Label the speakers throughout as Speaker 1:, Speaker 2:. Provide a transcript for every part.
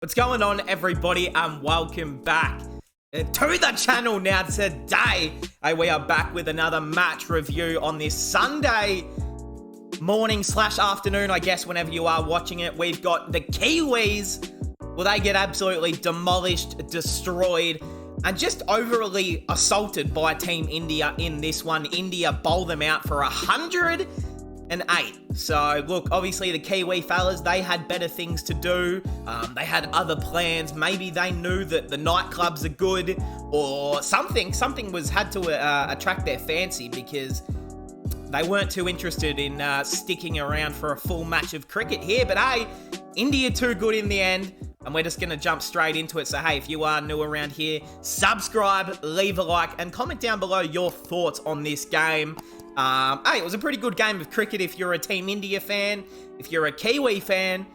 Speaker 1: What's going on, everybody, and welcome back to the channel. Now today we are back with another match review on this Sunday morning / afternoon, I guess, whenever you are watching it. We've got the Kiwis. Well, they get absolutely demolished, destroyed, and just overly assaulted by Team India in this one. India bowl them out for 108. So, look, obviously the Kiwi fellas, they had better things to do. They had other plans. Maybe they knew that the nightclubs are good or something. Something had to attract their fancy because they weren't too interested in sticking around for a full match of cricket here. But, hey, India too good in the end. And we're just going to jump straight into it. So, hey, if you are new around here, subscribe, leave a like, and comment down below your thoughts on this game. Hey, it was a pretty good game of cricket if you're a Team India fan. If you're a Kiwi fan,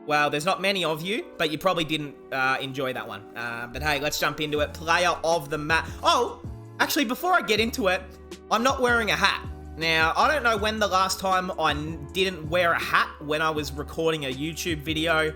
Speaker 1: well, there's not many of you, but you probably didn't enjoy that one. But hey, let's jump into it. Player of the match. Oh, actually, before I get into it, I'm not wearing a hat. Now, I don't know when the last time I didn't wear a hat when I was recording a YouTube video.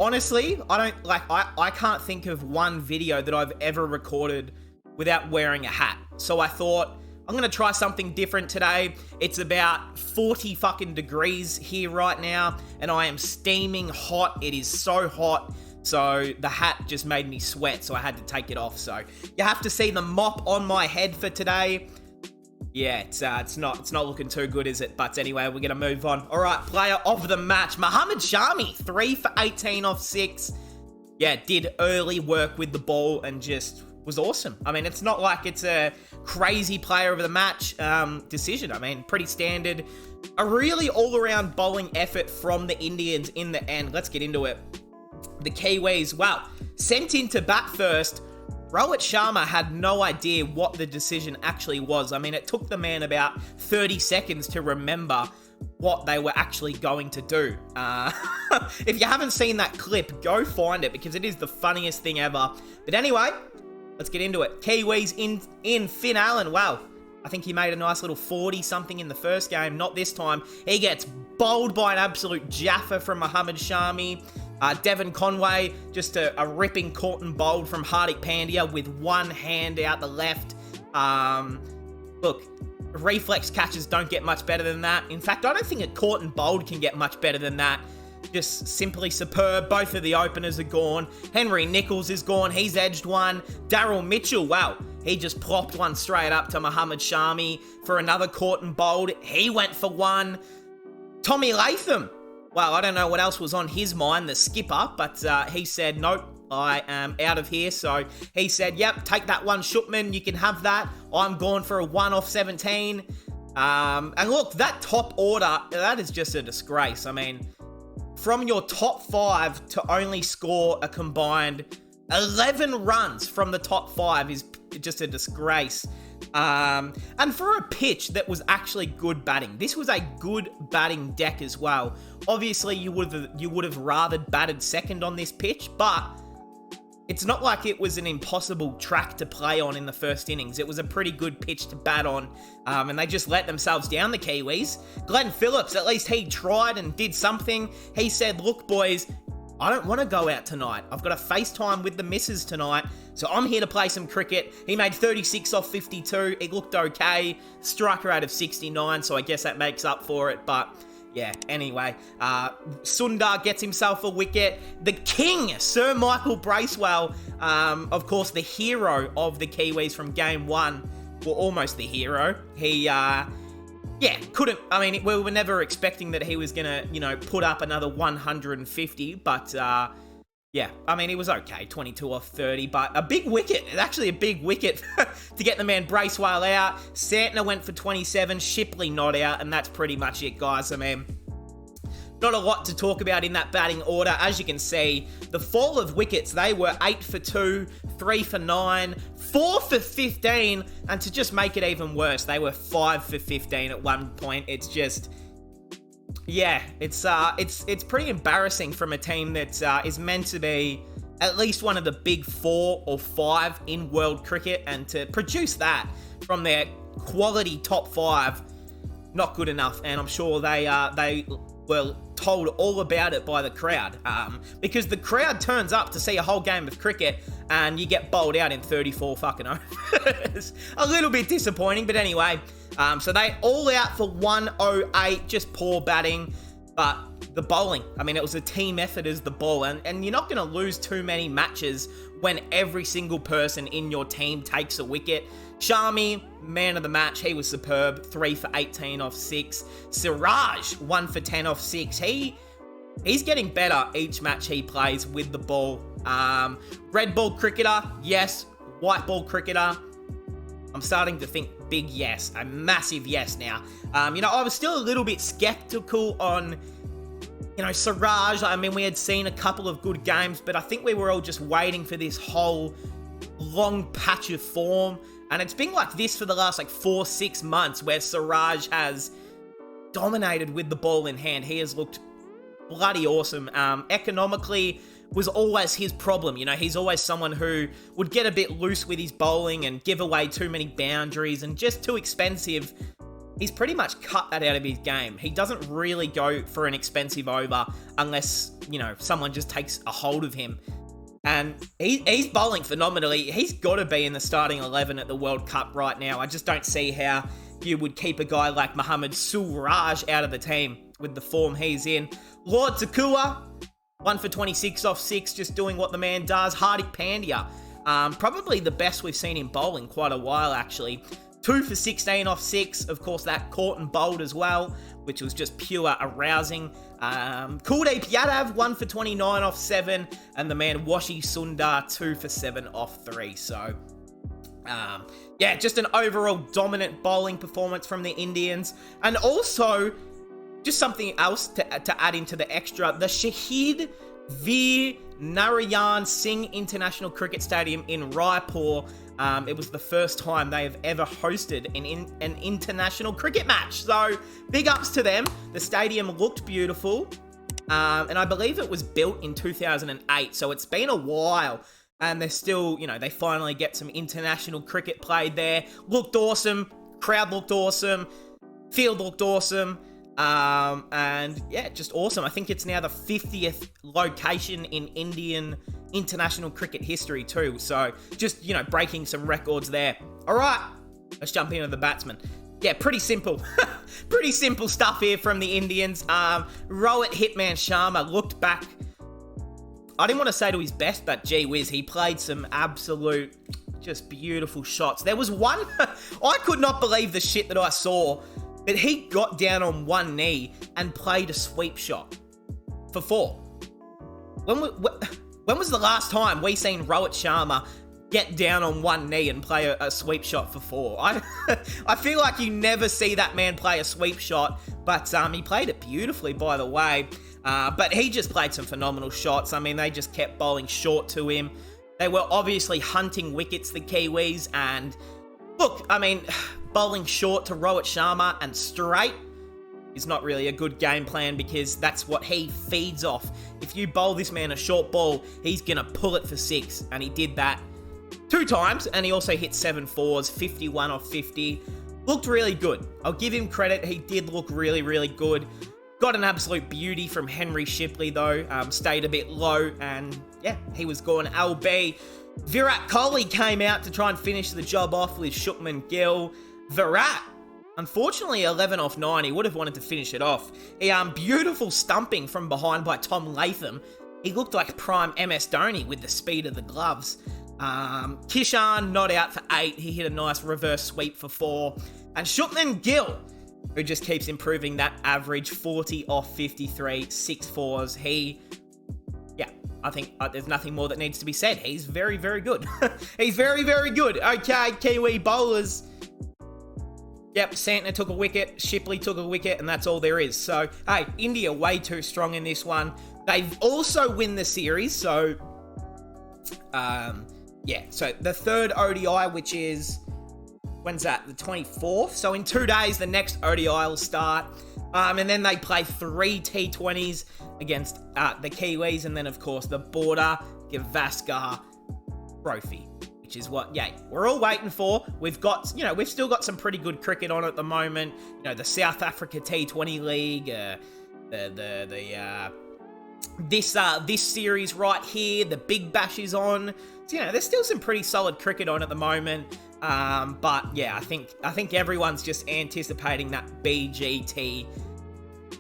Speaker 1: Honestly, I can't think of one video that I've ever recorded without wearing a hat. So I thought, I'm going to try something different today. It's about 40 fucking degrees here right now, and I am steaming hot. It is so hot. So the hat just made me sweat, so I had to take it off. So you have to see the mop on my head for today. Yeah, it's not looking too good, is it? But anyway, we're going to move on. All right, player of the match, Mohammad Shami, 3 for 18 off 6. Yeah, did early work with the ball and just was awesome. I mean, it's not like it's a crazy player of the match decision. I mean, pretty standard. A really all-around bowling effort from the Indians in the end. Let's get into it. The Kiwis, well, sent in to bat first. Rohit Sharma had no idea what the decision actually was. I mean, it took the man about 30 seconds to remember what they were actually going to do. If you haven't seen that clip, go find it because it is the funniest thing ever. But anyway, let's get into it. Kiwis in Finn Allen. Wow, I think he made a nice little 40-something in the first game. Not this time. He gets bowled by an absolute jaffa from Mohammad Shami. Devon Conway, just a ripping caught and bowled from Hardik Pandya with one hand out the left. Look, reflex catches don't get much better than that. In fact, I don't think a caught and bowled can get much better than that. Just simply superb. Both of the openers are gone. Henry Nichols is gone. He's edged one. Daryl Mitchell, wow, he just plopped one straight up to Mohammad Shami for another caught and bowled. He went for one. Tommy Latham, well, I don't know what else was on his mind, the skipper, but he said, nope, I am out of here. So he said, yep, take that one, Shupman. You can have that. I'm going for a 1 off 17. And look, that top order, that is just a disgrace. I mean, from your top 5 to only score a combined 11 runs from the top 5 is just a disgrace. And for a pitch that was actually good batting, this was a good batting deck as well. Obviously, you would have rather batted second on this pitch, but it's not like it was an impossible track to play on in the first innings. It was a pretty good pitch to bat on, and they just let themselves down, the Kiwis. Glenn Phillips, at least he tried and did something. He said, look, boys, I don't want to go out tonight. I've got a FaceTime with the missus tonight, so I'm here to play some cricket. He made 36 off 52. It looked okay. Striker rate of 69, so I guess that makes up for it, but yeah, anyway, Sundar gets himself a wicket. The king, Sir Michael Bracewell, of course, the hero of the Kiwis from game 1, well, almost the hero. He, yeah, couldn't, I mean, we were never expecting that he was going to, put up another 150, but, yeah, I mean, it was okay, 22 off 30, but a big wicket. It's actually a big wicket to get the man Bracewell out. Santner went for 27, Shipley not out, and that's pretty much it, guys. I mean, not a lot to talk about in that batting order. As you can see, the fall of wickets, they were 8 for 2, 3 for 9, 4 for 15, and to just make it even worse, they were 5 for 15 at one point. It's just, yeah, it's pretty embarrassing from a team that is meant to be at least one of the big 4 or 5 in world cricket, and to produce that from their quality top 5, not good enough. And I'm sure they were told all about it by the crowd, because the crowd turns up to see a whole game of cricket and you get bowled out in 34 fucking overs. A little bit disappointing, but anyway, so they all out for 108, just poor batting, but the bowling, I mean, it was a team effort as the ball, and you're not going to lose too many matches when every single person in your team takes a wicket. Shami, man of the match, he was superb, 3 for 18 off 6. Siraj, 1 for 10 off 6. He's getting better each match he plays with the ball. Red ball cricketer, yes. White ball cricketer, I'm starting to think big yes, a massive yes now. I was still a little bit skeptical on, Siraj. I mean, we had seen a couple of good games, but I think we were all just waiting for this whole long patch of form. And it's been like this for the last 4-6 months where Siraj has dominated with the ball in hand. He has looked bloody awesome. Economically was always his problem. He's always someone who would get a bit loose with his bowling and give away too many boundaries and just too expensive. He's pretty much cut that out of his game. He doesn't really go for an expensive over unless, someone just takes a hold of him. And he's bowling phenomenally. He's got to be in the starting 11 at the World Cup right now. I just don't see how you would keep a guy like Mohammad Suraj out of the team with the form he's in. Lord Takua, 1 for 26 off 6, just doing what the man does. Hardik Pandya, probably the best we've seen in bowling quite a while, actually. 2 for 16 off 6. Of course, that caught and bowled as well, which was just pure arousing. Kuldeep Yadav, 1 for 29 off 7. And the man Washi Sundar, 2 for 7 off 3. So, just an overall dominant bowling performance from the Indians. And also, just something else to add into the extra, the Shahid Veer Narayan Singh International Cricket Stadium in Raipur. It was the first time they have ever hosted an international cricket match. So, big ups to them. The stadium looked beautiful. And I believe it was built in 2008. So, it's been a while. And they're still, they finally get some international cricket played there. Looked awesome. Crowd looked awesome. Field looked awesome. Just awesome. I think it's now the 50th location in Indian international cricket history too. So just, breaking some records there. All right, let's jump into the batsmen. Yeah, pretty simple. Pretty simple stuff here from the Indians. Rohit Hitman Sharma looked back. I didn't want to say to his best, but gee whiz, he played some absolute, just beautiful shots. There was one, I could not believe the shit that I saw. But he got down on one knee and played a sweep shot for 4. When was the last time we seen Rohit Sharma get down on one knee and play a sweep shot for 4? I feel like you never see that man play a sweep shot, but he played it beautifully, by the way. But he just played some phenomenal shots. I mean, they just kept bowling short to him. They were obviously hunting wickets, the Kiwis, and look, I mean, bowling short to Rohit Sharma and straight is not really a good game plan because that's what he feeds off. If you bowl this man a short ball, he's going to pull it for 6, and he did that 2 times, and he also hit 7 fours, 51 off 50. Looked really good. I'll give him credit. He did look really, really good. Got an absolute beauty from Henry Shipley, though. Stayed a bit low, and yeah, he was gone. LB. Virat Kohli came out to try and finish the job off with Shubman Gill. Virat, unfortunately, 11 off 9. He would have wanted to finish it off. Beautiful stumping from behind by Tom Latham. He looked like prime MS Dhoni with the speed of the gloves. Kishan not out for 8. He hit a nice reverse sweep for 4. And Shubman Gill, who just keeps improving that average, 40 off 53, 6 fours. I think there's nothing more that needs to be said. He's very, very good. He's very, very good. Okay, Kiwi bowlers. Yep, Santner took a wicket, Shipley took a wicket, and that's all there is. So, hey, India way too strong in this one. They've also win the series, so... so the third ODI, which is... When's that? The 24th? So in 2 days, the next ODI will start. And then they play 3 T20s against the Kiwis. And then, of course, the Border Gavaskar Trophy, which is what, we're all waiting for. We've got, we've still got some pretty good cricket on at the moment. The South Africa T20 League, this series right here. The Big Bash is on. So, there's still some pretty solid cricket on at the moment. But yeah, I think everyone's just anticipating that BGT.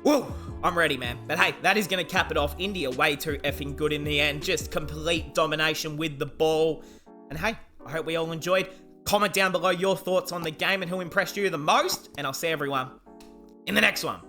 Speaker 1: Woo! I'm ready, man. But hey, that is going to cap it off. India way too effing good in the end. Just complete domination with the ball. And hey, I hope we all enjoyed. Comment down below your thoughts on the game and who impressed you the most. And I'll see everyone in the next one.